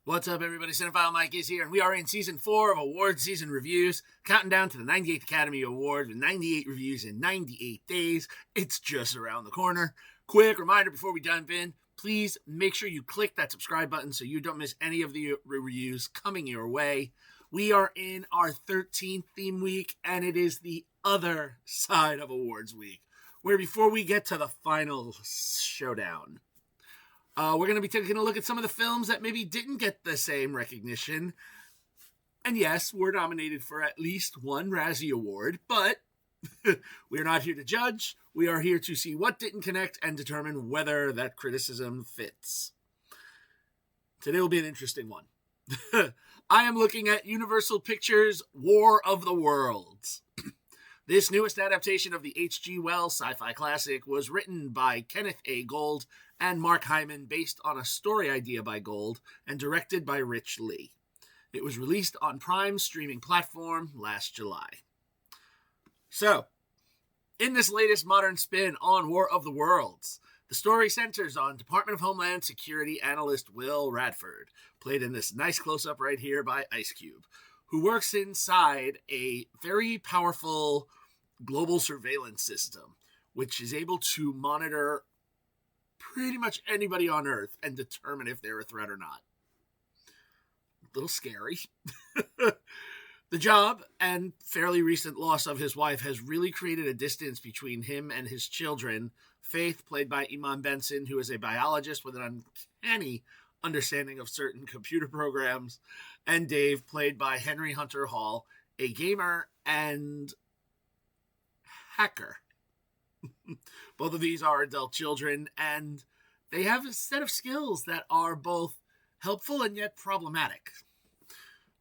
What's up, everybody? Cinephile Mike is here, and we are in Season 4 of Award Season Reviews, counting down to the 98th Academy Award with 98 reviews in 98 days. It's just around the corner. Quick reminder before we dive in, please make sure you click that subscribe button so you don't miss any of the reviews coming your way. We are in our 13th theme week, and it is the other side of Awards Week, where before we get to the final showdown, we're going to be taking a look at some of the films that maybe didn't get the same recognition. And yes, we're nominated for at least one Razzie Award, but we're not here to judge. We are here to see what didn't connect and determine whether that criticism fits. Today will be an interesting one. I am looking at Universal Pictures' War of the Worlds. This newest adaptation of the H.G. Wells sci-fi classic was written by Kenneth A. Gold and Mark Hyman, based on a story idea by Gold and directed by Rich Lee. It was released on Prime's streaming platform last July. So, in this latest modern spin on War of the Worlds, the story centers on Department of Homeland Security analyst Will Radford, played in this nice close-up right here by Ice Cube, who works inside a very powerful global surveillance system, which is able to monitor pretty much anybody on Earth and determine if they're a threat or not. A little scary. The job and fairly recent loss of his wife has really created a distance between him and his children. Faith, played by Iman Benson, who is a biologist with an uncanny understanding of certain computer programs, and Dave, played by Henry Hunter Hall, a gamer and hacker. Both of these are adult children, and they have a set of skills that are both helpful and yet problematic.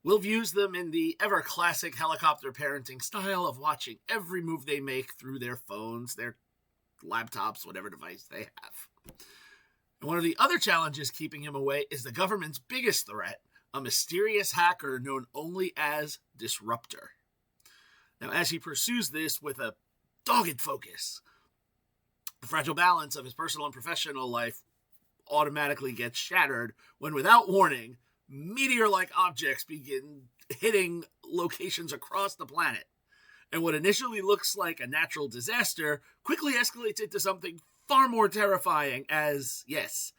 Will views them in the ever-classic helicopter parenting style of watching every move they make through their phones, their laptops, whatever device they have. And one of the other challenges keeping him away is the government's biggest threat, a mysterious hacker known only as Disruptor. Now, as he pursues this with a dogged focus, the fragile balance of his personal and professional life automatically gets shattered when, without warning, meteor-like objects begin hitting locations across the planet. And what initially looks like a natural disaster quickly escalates into something far more terrifying as, yes,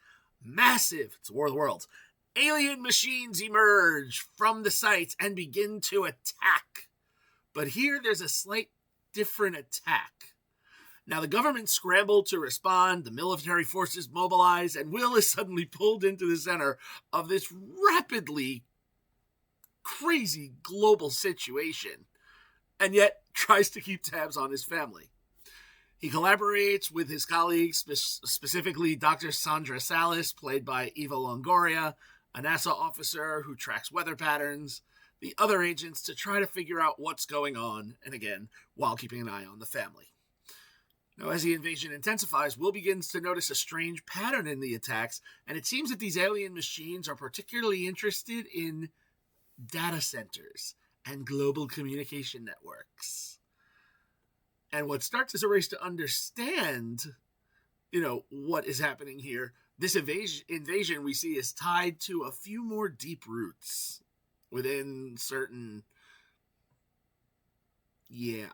massive, it's War of the Worlds, alien machines emerge from the sites and begin to attack. But here there's a slight different attack. Now, the government scrambled to respond, the military forces mobilize, and Will is suddenly pulled into the center of this rapidly crazy global situation, and yet tries to keep tabs on his family. He collaborates with his colleagues, specifically Dr. Sandra Salas, played by Eva Longoria, a NASA officer who tracks weather patterns, the other agents, to try to figure out what's going on, and again, while keeping an eye on the family. Now, as the invasion intensifies, Will begins to notice a strange pattern in the attacks, and it seems that these alien machines are particularly interested in data centers and global communication networks. And what starts as a race to understand, what is happening here, this invasion we see is tied to a few more deep roots within certain... Yeah.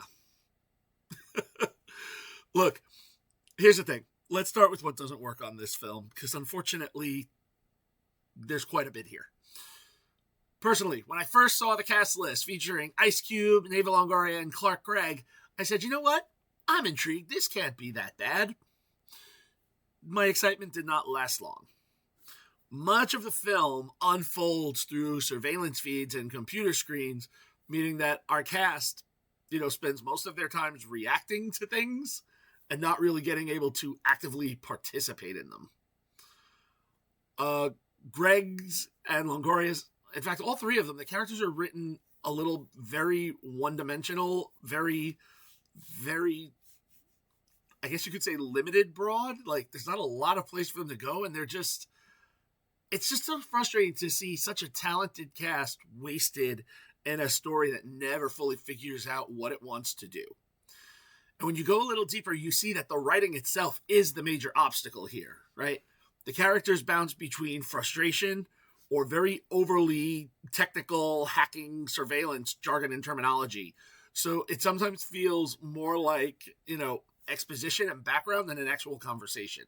Look, here's the thing. Let's start with what doesn't work on this film, because unfortunately, there's quite a bit here. Personally, when I first saw the cast list featuring Ice Cube, Eva Longoria, and Clark Gregg, I said, you know what? I'm intrigued. This can't be that bad. My excitement did not last long. Much of the film unfolds through surveillance feeds and computer screens, meaning that our cast, spends most of their time reacting to things and not really getting able to actively participate in them. Gregg's and Longoria's, in fact, all three of them, the characters are written a little very one-dimensional, very, very, I guess you could say limited broad. Like, there's not a lot of place for them to go, and it's just so frustrating to see such a talented cast wasted in a story that never fully figures out what it wants to do. And when you go a little deeper, you see that the writing itself is the major obstacle here, right? The characters bounce between frustration or very overly technical hacking surveillance jargon and terminology. So it sometimes feels more like, exposition and background than an actual conversation.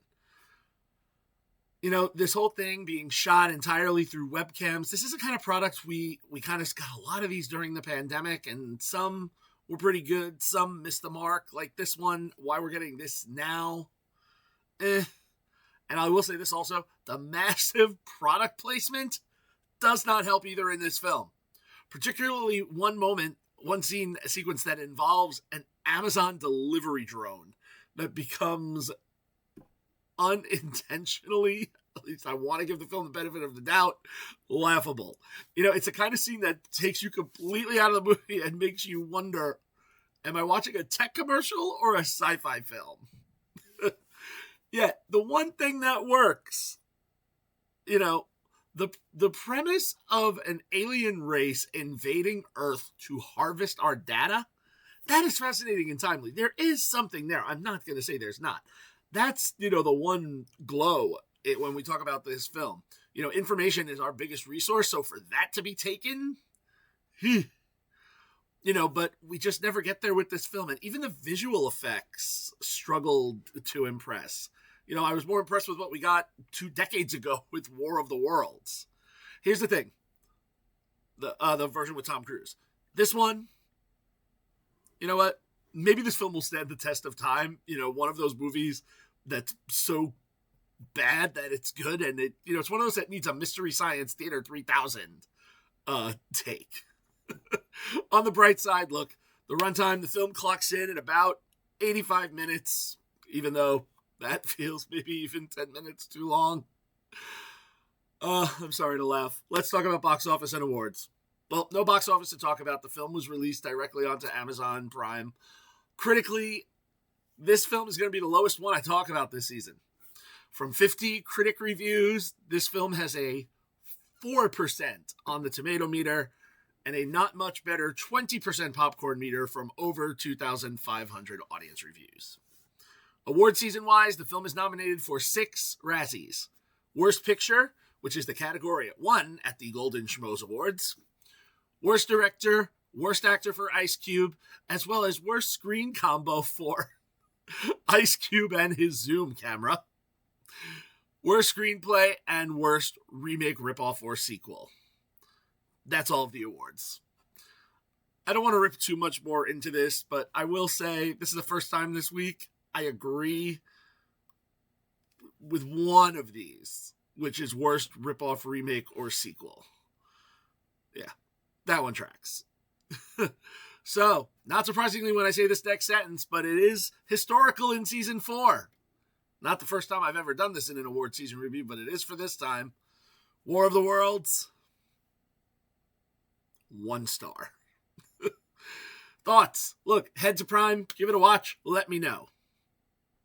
This whole thing being shot entirely through webcams, this is the kind of product we kind of got a lot of these during the pandemic, and some were pretty good, some missed the mark, like this one, why we're getting this now. And I will say this also, the massive product placement does not help either in this film. Particularly one scene sequence that involves an Amazon delivery drone that becomes unintentionally, at least I want to give the film the benefit of the doubt, laughable. It's a kind of scene that takes you completely out of the movie and makes you wonder, am I watching a tech commercial or a sci-fi film? Yeah, the one thing that works, the premise of an alien race invading Earth to harvest our data, that is fascinating and timely. There is something there. I'm not going to say there's not. That's, the one glow when we talk about this film. Information is our biggest resource, so for that to be taken, but we just never get there with this film. And even the visual effects struggled to impress. I was more impressed with what we got 2 decades ago with War of the Worlds. Here's the thing. The version with Tom Cruise. This one, you know what? Maybe this film will stand the test of time. One of those movies that's so bad that it's good. And it's one of those that needs a Mystery Science Theater 3000 take. On the bright side, look, the runtime, the film clocks in at about 85 minutes, even though that feels maybe even 10 minutes too long. I'm sorry to laugh. Let's talk about box office and awards. Well, no box office to talk about. The film was released directly onto Amazon Prime. Critically, this film is going to be the lowest one I talk about this season. From 50 critic reviews, this film has a 4% on the tomato meter and a not much better 20% popcorn meter from over 2,500 audience reviews. Award season-wise, the film is nominated for 6 Razzies. Worst Picture, which is the category it won at the Golden Schmoes Awards. Worst Director, Worst Actor for Ice Cube, as well as Worst Screen Combo for Ice Cube and his Zoom camera. Worst Screenplay, and Worst Remake, Ripoff, or Sequel. That's all of the awards. I don't want to rip too much more into this, but I will say this is the first time this week I agree with one of these, which is Worst Ripoff, Remake, or Sequel. Yeah, that one tracks. So, not surprisingly when I say this next sentence, but it is historical in season 4. Not the first time I've ever done this in an award season review, but it is for this time. War of the Worlds, 1 star. Thoughts? Look, head to Prime, give it a watch, let me know.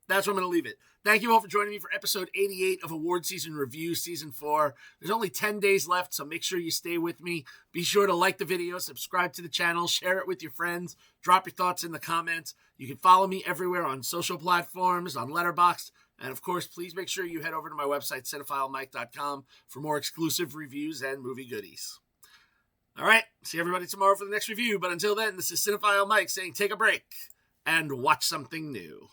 That's where I'm going to leave it. Thank you all for joining me for episode 88 of Award Season Review, Season 4. There's only 10 days left, so make sure you stay with me. Be sure to like the video, subscribe to the channel, share it with your friends, drop your thoughts in the comments. You can follow me everywhere on social platforms, on Letterboxd, and of course, please make sure you head over to my website, cinephilemike.com, for more exclusive reviews and movie goodies. All right, see everybody tomorrow for the next review, but until then, this is Cinephile Mike saying take a break and watch something new.